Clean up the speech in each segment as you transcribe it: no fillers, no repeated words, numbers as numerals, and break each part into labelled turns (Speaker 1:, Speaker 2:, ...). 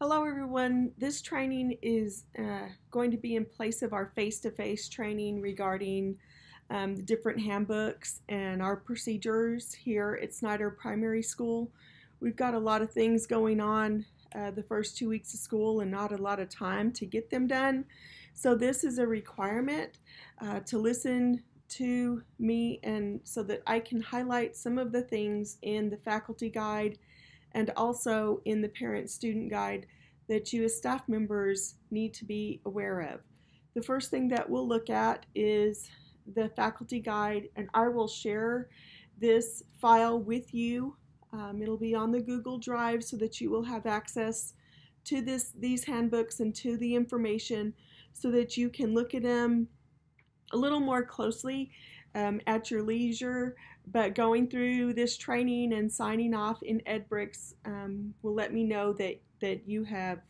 Speaker 1: Hello everyone, this training is going to be in place of our face-to-face training regarding the different handbooks and our procedures here at Snyder Primary School. We've got a lot of things going on the first 2 weeks of school and not a lot of time to get them done. So this is a requirement to listen to me and so that I can highlight some of the things in the faculty guide and also in the parent-student guide that you as staff members need to be aware of. The first thing that we'll look at is the faculty guide, and I will share this file with you. It'll be on the Google Drive so that you will have access to these handbooks and to the information so that you can look at them a little more closely at your leisure. But going through this training and signing off in EdBricks will let me know that you have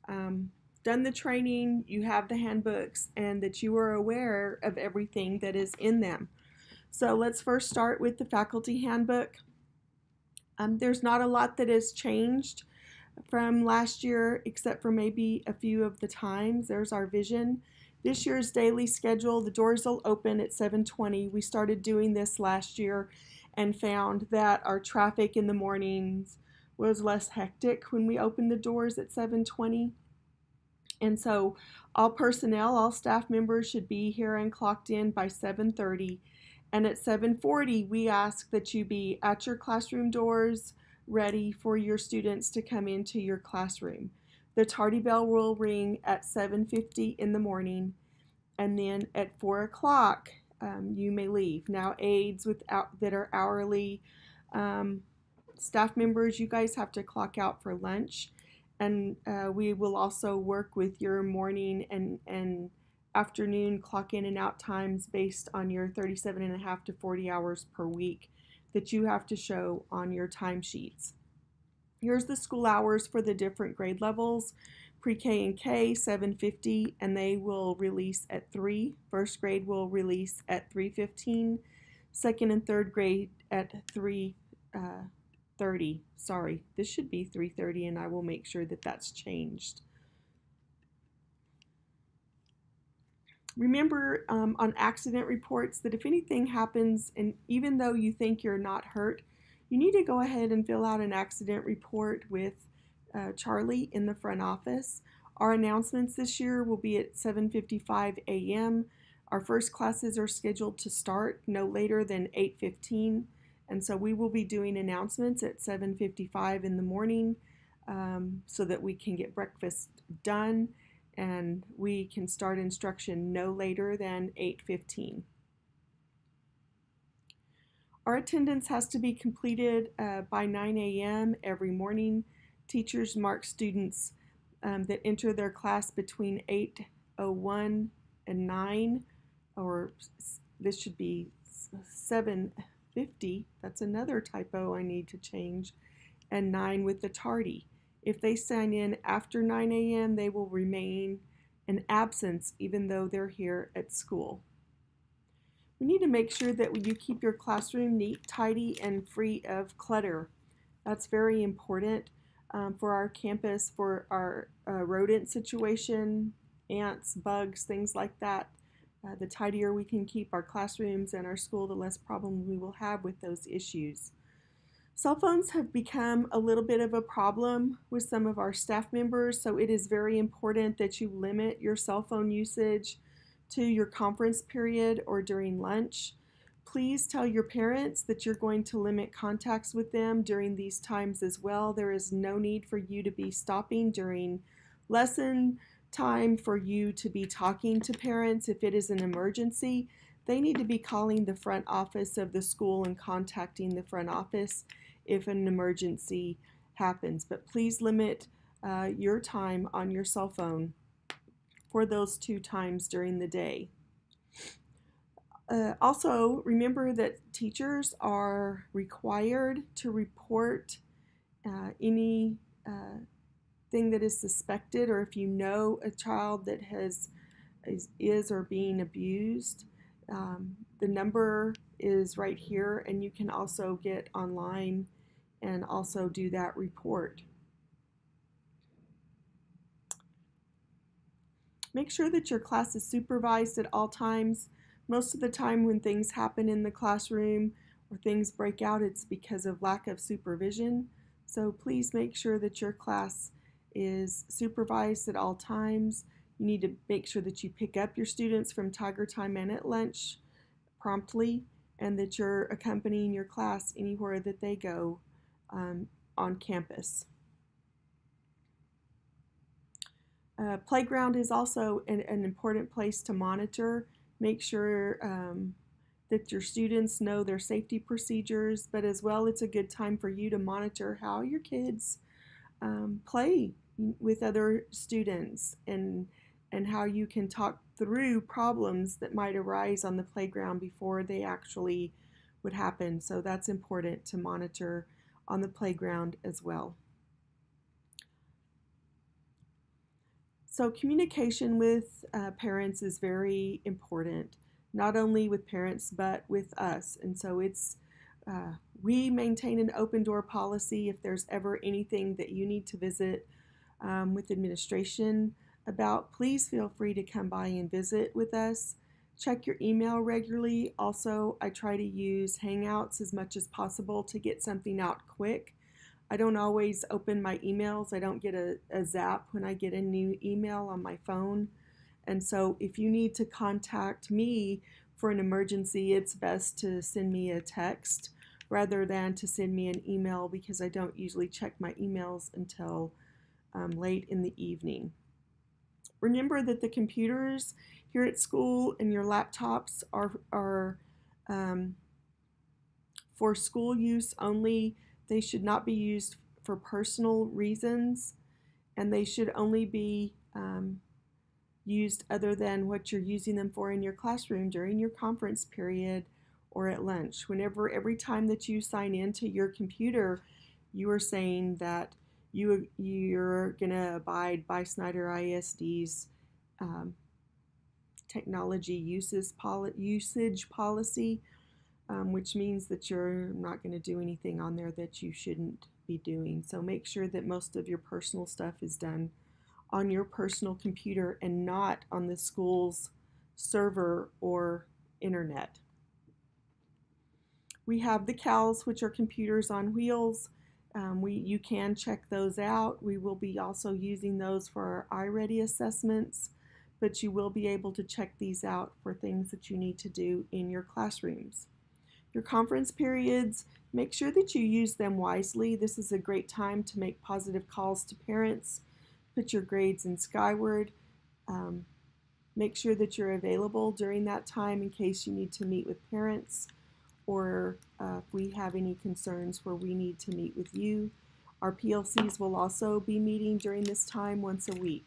Speaker 1: done the training, you have the handbooks, and that you are aware of everything that is in them. So let's first start with the faculty handbook. There's not a lot that has changed from last year except for maybe a few of the times. There's our vision. This year's daily schedule, the doors will open at 7:20. We started doing this last year and found that our traffic in the mornings was less hectic when we opened the doors at 7:20. And so all personnel, all staff members should be here and clocked in by 7:30. And at 7:40, we ask that you be at your classroom doors ready for your students to come into your classroom. The tardy bell will ring at 7:50 in the morning, and then at 4 o'clock you may leave. Now aides that are hourly staff members, you guys have to clock out for lunch, and we will also work with your morning and afternoon clock in and out times based on your 37 and a half to 40 hours per week that you have to show on your timesheets. Here's the school hours for the different grade levels. Pre-K and K, 7:50, and they will release at 3. First grade will release at 3:15. Second and third grade at 3:30. Sorry, this should be 3:30, and I will make sure that that's changed. Remember on accident reports that if anything happens, and even though you think you're not hurt, you need to go ahead and fill out an accident report with Charlie in the front office. Our announcements this year will be at 7:55 a.m. Our first classes are scheduled to start no later than 8:15, and so we will be doing announcements at 7:55 in the morning so that we can get breakfast done and we can start instruction no later than 8:15. Our attendance has to be completed by 9 a.m. every morning. Teachers mark students that enter their class between 8:01 and 9, or this should be 7:50. That's another typo I need to change, and 9 with the tardy. If they sign in after 9 a.m., they will remain in absence even though they're here at school. We need to make sure that you keep your classroom neat, tidy, and free of clutter. That's very important for our campus, for our rodent situation, ants, bugs, things like that. The tidier we can keep our classrooms and our school, the less problem we will have with those issues. Cell phones have become a little bit of a problem with some of our staff members, so it is very important that you limit your cell phone usage to your conference period or during lunch. Please tell your parents that you're going to limit contacts with them during these times as well. There is no need for you to be stopping during lesson time for you to be talking to parents. If it is an emergency, they need to be calling the front office of the school and contacting the front office if an emergency happens. But please limit your time on your cell phone for those 2 times during the day. Also, remember that teachers are required to report any thing that is suspected, or if you know a child that is or being abused. The number is right here, and you can also get online and also do that report. Make sure that your class is supervised at all times. Most of the time when things happen in the classroom or things break out, it's because of lack of supervision. So please make sure that your class is supervised at all times. You need to make sure that you pick up your students from Tiger Time and at lunch promptly, and that you're accompanying your class anywhere that they go on campus. Playground is also an important place to monitor. Make sure that your students know their safety procedures, but as well, it's a good time for you to monitor how your kids play with other students, and how you can talk through problems that might arise on the playground before they actually would happen. So that's important to monitor on the playground as well. So communication with parents is very important, not only with parents but with us. And so we maintain an open door policy. If there's ever anything that you need to visit with administration about, please feel free to come by and visit with us. Check your email regularly. Also, I try to use Hangouts as much as possible to get something out quick. I don't always open my emails. I don't get a zap when I get a new email on my phone. And so if you need to contact me for an emergency, it's best to send me a text rather than to send me an email, because I don't usually check my emails until late in the evening. Remember that the computers here at school and your laptops are for school use only. They should not be used for personal reasons, and they should only be used other than what you're using them for in your classroom during your conference period or at lunch. Every time that you sign into your computer, you are saying that you're going to abide by Snyder ISD's technology usage policy, which means that you're not going to do anything on there that you shouldn't be doing. So make sure that most of your personal stuff is done on your personal computer and not on the school's server or internet. We have the CALs, which are computers on wheels. You can check those out. We will be also using those for our iReady assessments, but you will be able to check these out for things that you need to do in your classrooms. Your conference periods, make sure that you use them wisely. This is a great time to make positive calls to parents, put your grades in Skyward. Make sure that you're available during that time in case you need to meet with parents, or if we have any concerns where we need to meet with you. Our PLCs will also be meeting during this time once a week.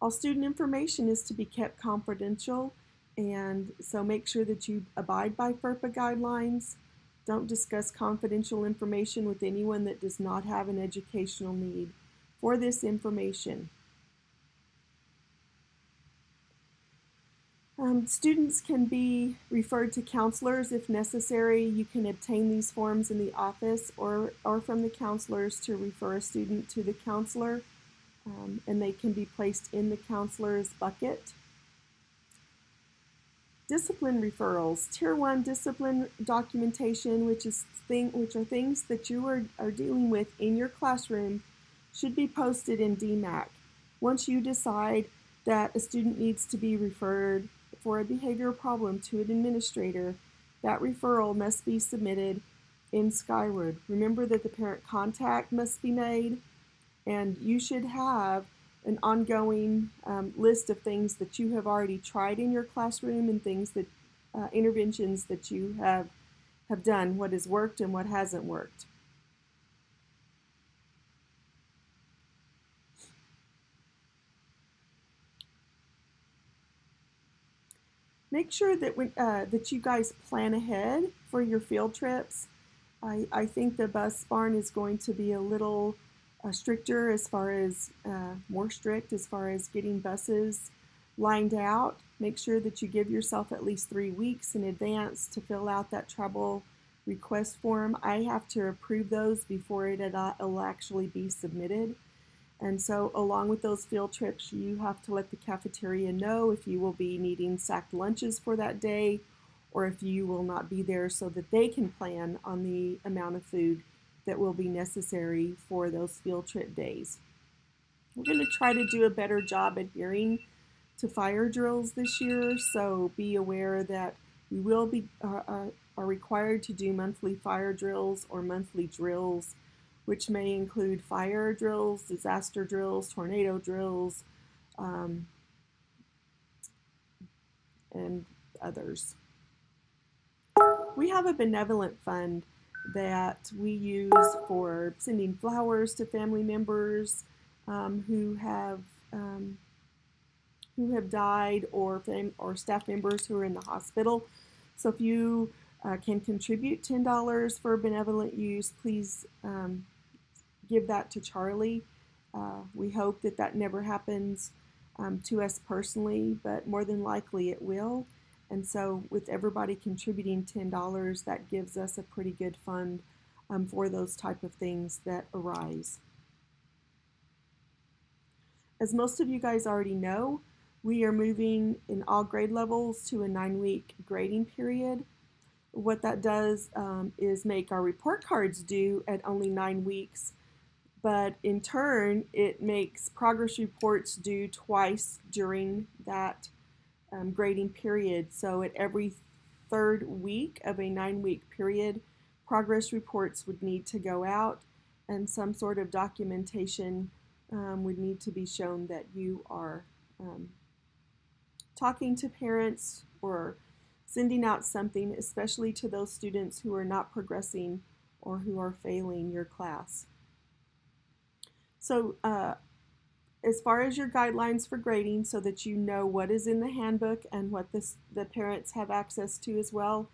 Speaker 1: All student information is to be kept confidential, and so make sure that you abide by FERPA guidelines. Don't discuss confidential information with anyone that does not have an educational need for this information. Students can be referred to counselors if necessary. You can obtain these forms in the office or from the counselors to refer a student to the counselor, and they can be placed in the counselor's bucket. Discipline referrals, Tier 1 discipline documentation, which are things that you are dealing with in your classroom, should be posted in DMAC. Once you decide that a student needs to be referred for a behavioral problem to an administrator, that referral must be submitted in Skyward. Remember that the parent contact must be made, and you should have an ongoing list of things that you have already tried in your classroom and things that interventions that you have done, what has worked and what hasn't worked. Make sure that that you guys plan ahead for your field trips. I think the bus barn is going to be a little stricter as far as, more strict as far as getting buses lined out. Make sure that you give yourself at least 3 weeks in advance to fill out that travel request form. I have to approve those before it'll actually be submitted. And so along with those field trips, you have to let the cafeteria know if you will be needing sacked lunches for that day or if you will not be there, so that they can plan on the amount of food that will be necessary for those field trip days. We're going to try to do a better job adhering to fire drills this year, so be aware that we will be are required to do monthly fire drills or monthly drills, which may include fire drills, disaster drills, tornado drills, um, and others. We have a benevolent fund that we use for sending flowers to family members who have died, or staff members who are in the hospital. So if you can contribute $10 for benevolent use, please give that to Charlie. We hope that that never happens to us personally, but more than likely it will. And so with everybody contributing $10, that gives us a pretty good fund for those type of things that arise. As most of you guys already know, we are moving in all grade levels to a 9-week grading period. What that does is make our report cards due at only 9 weeks, but in turn, it makes progress reports due twice during that grading period. So at every third week of a 9-week period, progress reports would need to go out, and some sort of documentation would need to be shown that you are talking to parents or sending out something, especially to those students who are not progressing or who are failing your class. So as far as your guidelines for grading, so that you know what is in the handbook and what the parents have access to as well,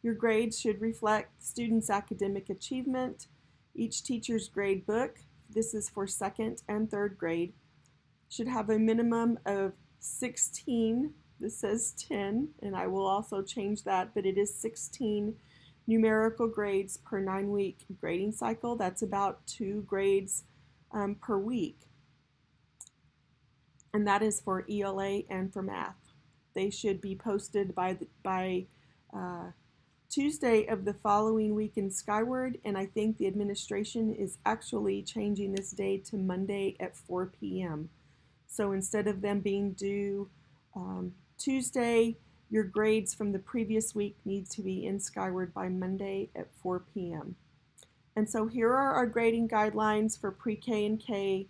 Speaker 1: your grades should reflect students' academic achievement. Each teacher's grade book, this is for 2nd and 3rd grade, should have a minimum of 16, this says 10, and I will also change that, but it is 16 numerical grades per 9-week grading cycle. That's about 2 grades per week. And that is for ELA and for math. They should be posted by Tuesday of the following week in Skyward, and I think the administration is actually changing this day to Monday at 4 p.m. So instead of them being due Tuesday, your grades from the previous week need to be in Skyward by Monday at 4 p.m. And so here are our grading guidelines for pre-K and K.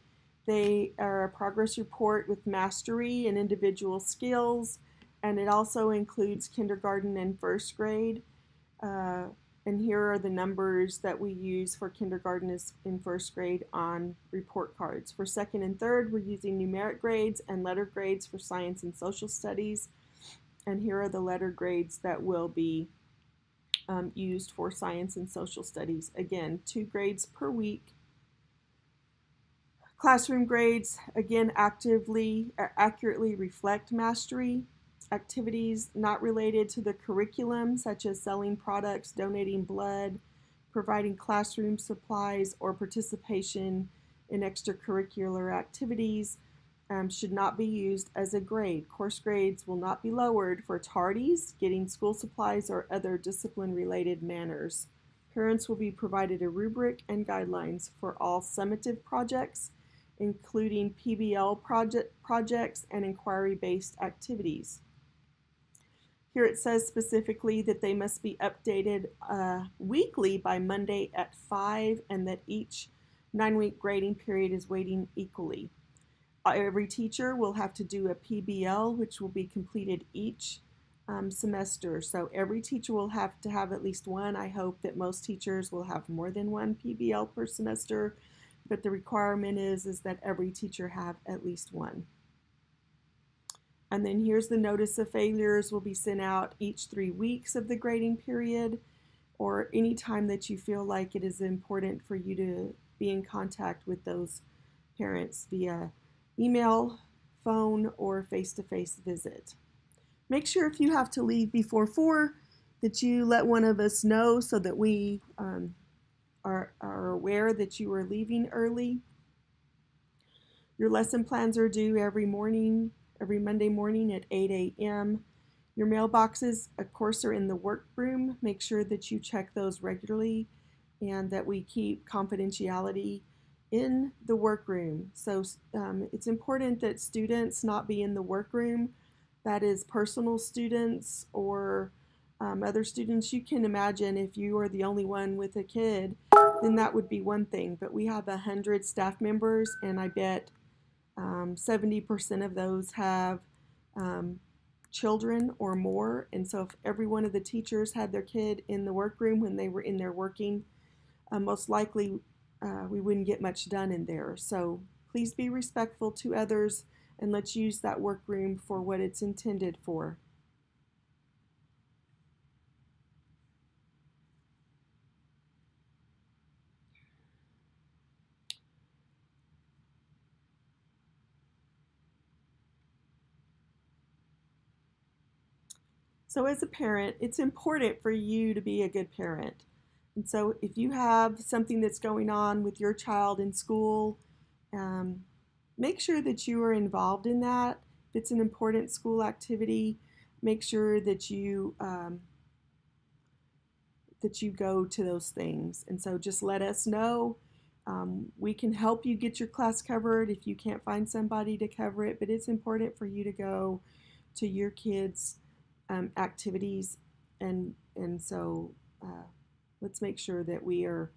Speaker 1: They are a progress report with mastery and individual skills, and it also includes kindergarten and 1st grade. And here are the numbers that we use for kindergarten and 1st grade on report cards. For 2nd and 3rd, we're using numeric grades and letter grades for science and social studies. And here are the letter grades that will be used for science and social studies. Again, 2 grades per week. Classroom grades, again, accurately reflect mastery. Activities not related to the curriculum, such as selling products, donating blood, providing classroom supplies, or participation in extracurricular activities, should not be used as a grade. Course grades will not be lowered for tardies, getting school supplies, or other discipline-related manners. Parents will be provided a rubric and guidelines for all summative projects, including PBL projects and inquiry-based activities. Here it says specifically that they must be updated weekly by Monday at 5, and that each 9-week grading period is weighting equally. Every teacher will have to do a PBL, which will be completed each semester. So every teacher will have to have at least one. I hope that most teachers will have more than one PBL per semester, but the requirement is that every teacher have at least one. And then here's the notice of failures will be sent out each 3 weeks of the grading period, or any time that you feel like it is important for you to be in contact with those parents via email, phone, or face-to-face visit. Make sure if you have to leave before 4 that you let one of us know, so that we are aware that you are leaving early. Your lesson plans are due every morning, every Monday morning at 8 a.m. Your mailboxes, of course, are in the workroom. Make sure that you check those regularly and that we keep confidentiality in the workroom. So it's important that students not be in the workroom. That is personal students or other students. You can imagine if you are the only one with a kid, then that would be one thing. But we have 100 staff members, and I bet 70% of those have children or more. And so if every one of the teachers had their kid in the workroom when they were in there working, most likely we wouldn't get much done in there. So please be respectful to others and let's use that workroom for what it's intended for. So as a parent, it's important for you to be a good parent. And so if you have something that's going on with your child in school, um, make sure that you are involved in that. If it's an important school activity, make sure that you go to those things. And so just let us know. We can help you get your class covered if you can't find somebody to cover it, but it's important for you to go to your kids' activities. And so let's make sure that we are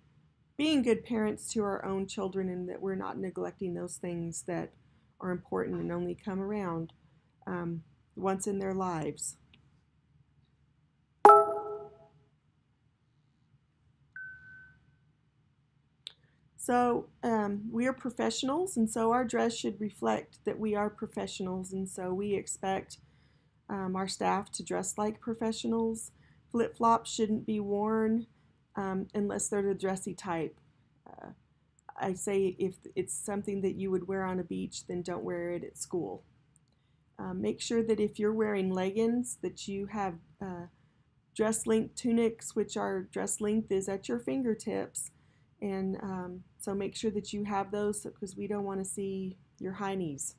Speaker 1: being good parents to our own children and that we're not neglecting those things that are important and only come around once in their lives. So we are professionals, and so our dress should reflect that we are professionals, and so we expect our staff to dress like professionals. Flip-flops shouldn't be worn unless they're the dressy type. Uh, I say if it's something that you would wear on a beach, then don't wear it at school. Make sure that if you're wearing leggings that you have dress length tunics, which our dress length is at your fingertips. And so make sure that you have those because we don't want to see your high knees.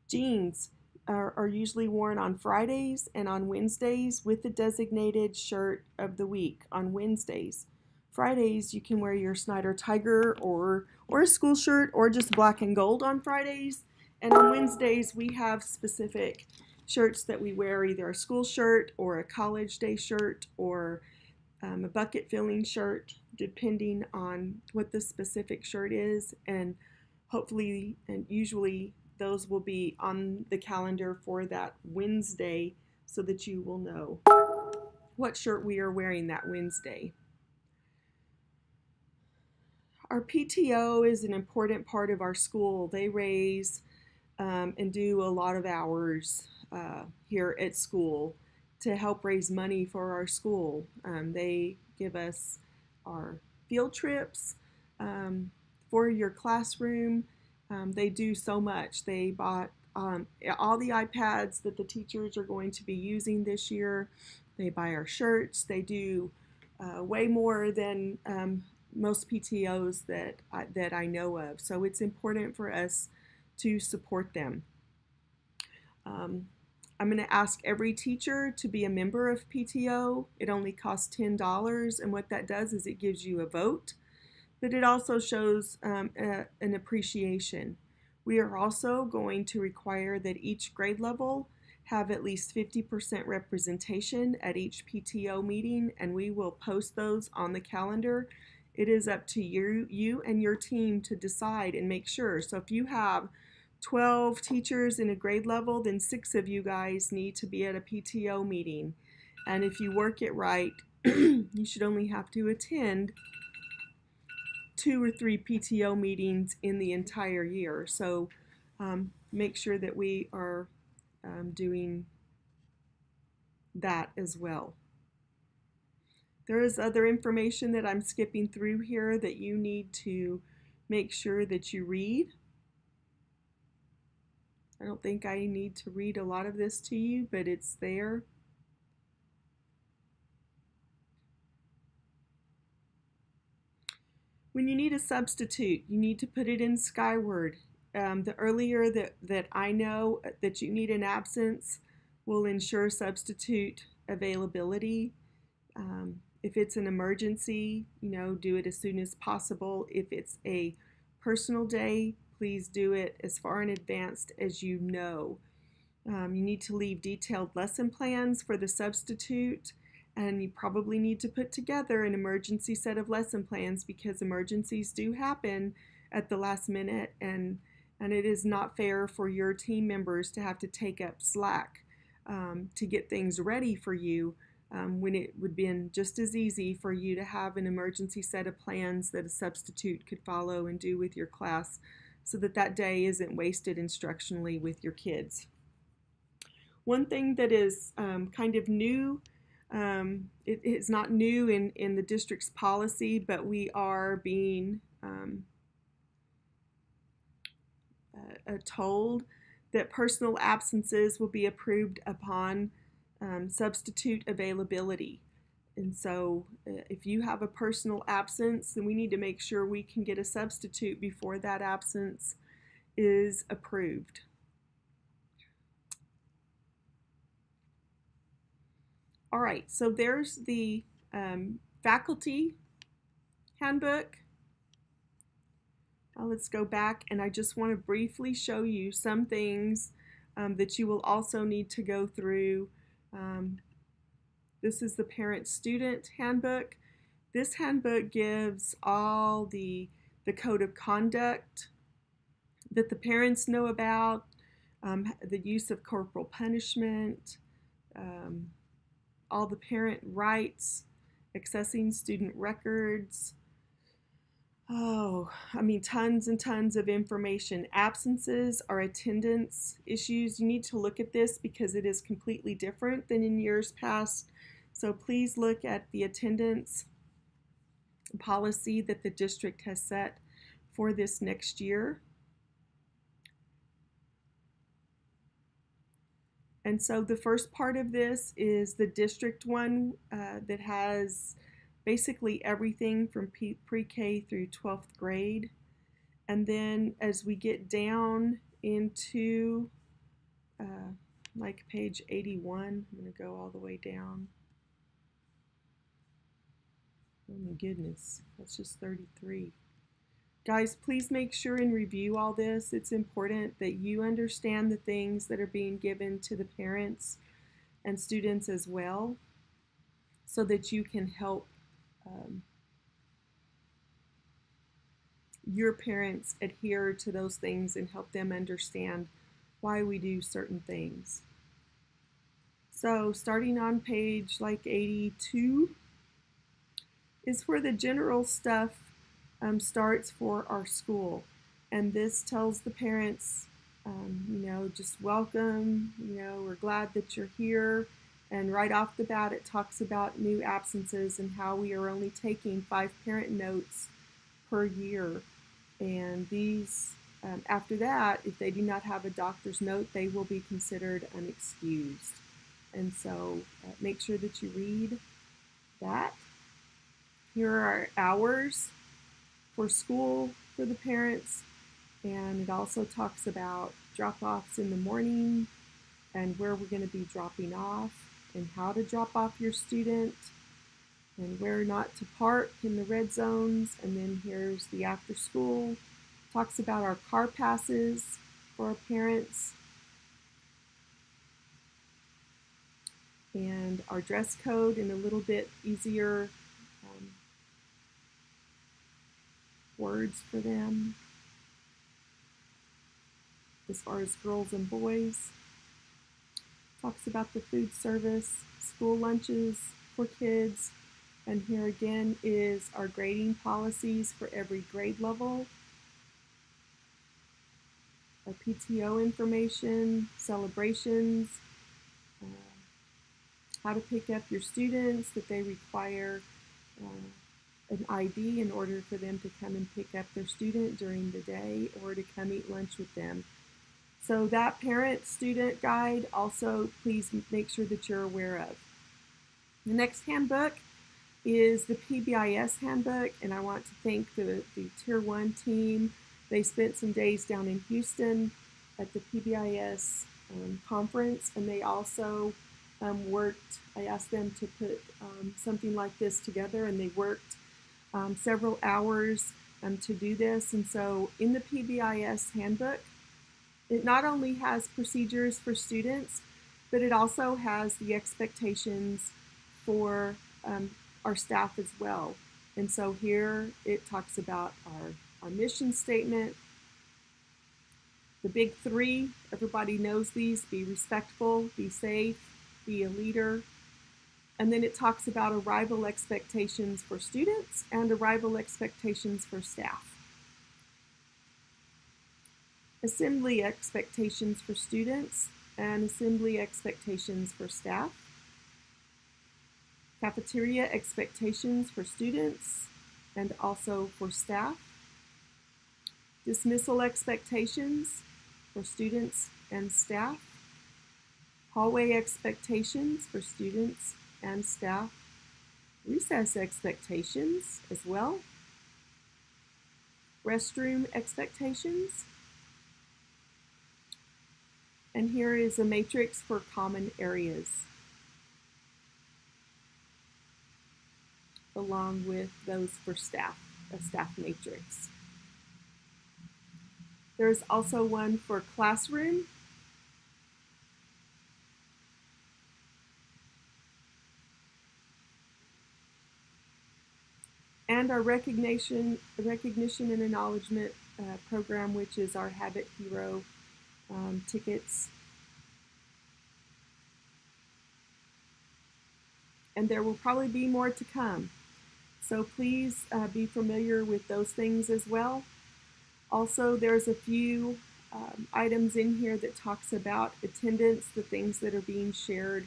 Speaker 1: Jeans are usually worn on Fridays and on Wednesdays with the designated shirt of the week on Wednesdays. Fridays you can wear your Snyder Tiger or a school shirt or just black and gold on Fridays. And on Wednesdays we have specific shirts that we wear, either a school shirt or a college day shirt or a bucket filling shirt, depending on what the specific shirt is. And hopefully and usually those will be on the calendar for that Wednesday so that you will know what shirt we are wearing that Wednesday. Our PTO is an important part of our school. They raise and do a lot of hours here at school to help raise money for our school. They give us our field trips for your classroom. They do so much. They bought all the iPads that the teachers are going to be using this year. They buy our shirts. They do way more than most PTOs that I know of. So it's important for us to support them. I'm going to ask every teacher to be a member of PTO. It only costs $10, and what that does is it gives you a vote, but it also shows an appreciation. We are also going to require that each grade level have at least 50% representation at each PTO meeting, and we will post those on the calendar. It is up to you and your team to decide and make sure. So if you have 12 teachers in a grade level, then 6 of you guys need to be at a PTO meeting. And if you work it right, you should only have to attend 2 or 3 PTO meetings in the entire year. So make sure that we are doing that as well. There is other information that I'm skipping through here that you need to make sure that you read. I don't think I need to read a lot of this to you, but it's there. When you need a substitute, you need to put it in Skyward. The earlier that I know that you need an absence will ensure substitute availability. If it's an emergency, do it as soon as possible. If it's a personal day, please do it as far in advance as you know. You need to leave detailed lesson plans for the substitute, and you probably need to put together an emergency set of lesson plans because emergencies do happen at the last minute, and it is not fair for your team members to have to take up slack to get things ready for you when it would have been just as easy for you to have an emergency set of plans that a substitute could follow and do with your class so that that day isn't wasted instructionally with your kids. One thing that is kind of new, it is not new in the district's policy, but we are being told that personal absences will be approved upon substitute availability. And so if you have a personal absence, then we need to make sure we can get a substitute before that absence is approved. All right, so there's the faculty handbook. Now let's go back, and I just want to briefly show you some things that you will also need to go through. This is the parent-student handbook. This handbook gives all the code of conduct that the parents know about, the use of corporal punishment, all the parent rights, accessing student records. Tons and tons of information. Absences are attendance issues. You need to look at this because it is completely different than in years past. So please look at the attendance policy that the district has set for this next year. And so the first part of this is the district one that has basically everything from pre-K through 12th grade. And then as we get down into like page 81, I'm going to go all the way down. Oh my goodness, that's just 33. Guys, please make sure and review all this. It's important that you understand the things that are being given to the parents and students as well, so that you can help your parents adhere to those things and help them understand why we do certain things. So starting on page like 82 is where the general stuff starts for our school. And this tells the parents, just welcome, we're glad that you're here. And right off the bat, it talks about new absences and how we are only taking 5 parent notes per year. And these, after that, if they do not have a doctor's note, they will be considered unexcused. And so make sure that you read that. Here are our hours for school for the parents, and it also talks about drop-offs in the morning and where we're going to be dropping off and how to drop off your student and where not to park in the red zones. And then here's the after school, talks about our car passes for our parents and our dress code in a little bit easier words for them as far as girls and boys. Talks about the food service, school lunches for kids, and here again is our grading policies for every grade level, our PTO information, celebrations, how to pick up your students, that they require an ID in order for them to come and pick up their student during the day or to come eat lunch with them. So that parent-student guide also please make sure that you're aware of. The next handbook is the PBIS handbook, and I want to thank the Tier 1 team They spent some days down in Houston at the PBIS conference, and they also worked. I asked them to put something like this together, and they worked several hours to do this. And so in the PBIS handbook, it not only has procedures for students, but it also has the expectations for our staff as well. And so here it talks about our mission statement, the big three. Everybody knows these: be respectful, be safe, be a leader. And then it talks about arrival expectations for students and arrival expectations for staff. Assembly expectations for students and assembly expectations for staff. Cafeteria expectations for students and also for staff. Dismissal expectations for students and staff. Hallway expectations for students and staff. Recess expectations as well. Restroom expectations. And here is a matrix for common areas, along with those for staff, a staff matrix. There's also one for classroom. And our recognition and acknowledgement program, which is our Habit Hero tickets. And there will probably be more to come. So please be familiar with those things as well. Also, there's a few items in here that talks about attendance, the things that are being shared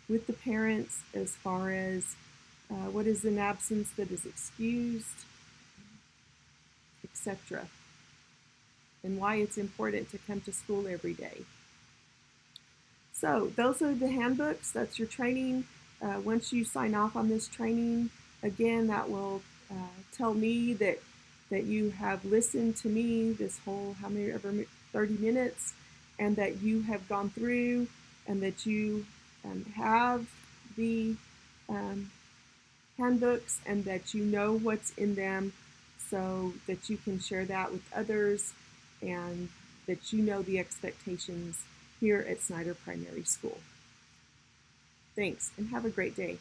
Speaker 1: with the parents as far as what is an absence that is excused, etc., and why it's important to come to school every day. So those are the handbooks. That's your training. Once you sign off on this training, again, that will tell me that you have listened to me this whole ever 30 minutes, and that you have gone through and that you have the handbooks and that you know what's in them, so that you can share that with others and that you know the expectations here at Snyder Primary School. Thanks, and have a great day.